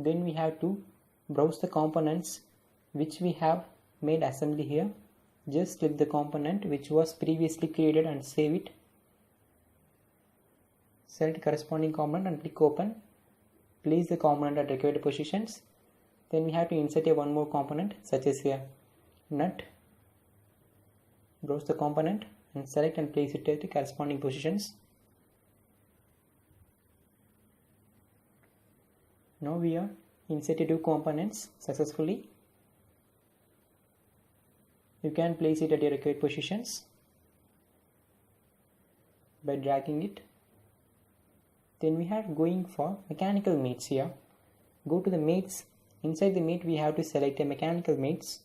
Then we have to browse the components which we have made assembly here. Just click the component which was previously created and save it. Select corresponding component and click open. Place the component at required positions. Then we have to insert one more component such as a nut. Browse the component and select and place it at the corresponding positions. Now we are inserted 2 components successfully. You can place it at your required positions by dragging it. Then we have going for mechanical mates here. Go to the mates. Inside the mate we have to select a mechanical mates.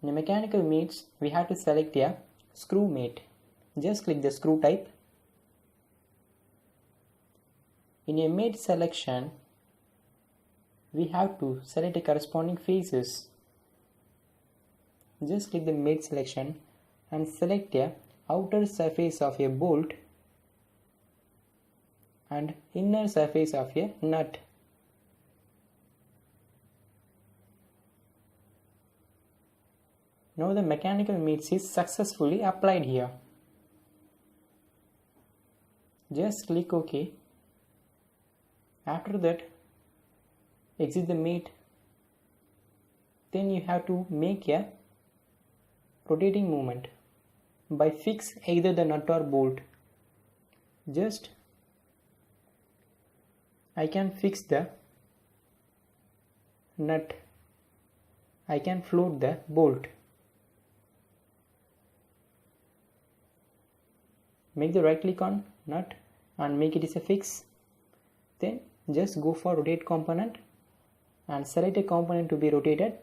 In the mechanical mates we have to select a screw mate. Just click the screw type. In a mate selection we have to select a corresponding faces. Just click the mate selection and select a outer surface of a bolt and inner surface of a nut. Now the mechanical mates is successfully applied here. Just click OK. After that, exit the mate. Then you have to make a rotating movement by fix either the nut or bolt. Just I can fix the nut. I can float the bolt. Make the right click on nut and make it as a fix. Then just go for rotate component and select a component to be rotated.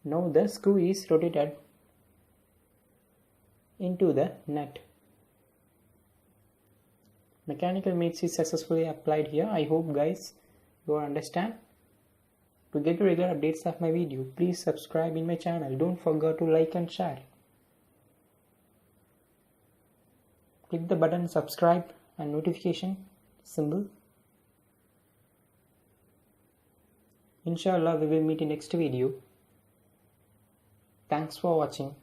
Now the screw is rotated into the nut. Mechanical mates is successfully applied here. I hope guys you understand. To get regular updates of my video, please subscribe in my channel. Don't forget to like and share. Click the button subscribe and notification symbol. Inshallah we will meet in next video. Thanks for watching.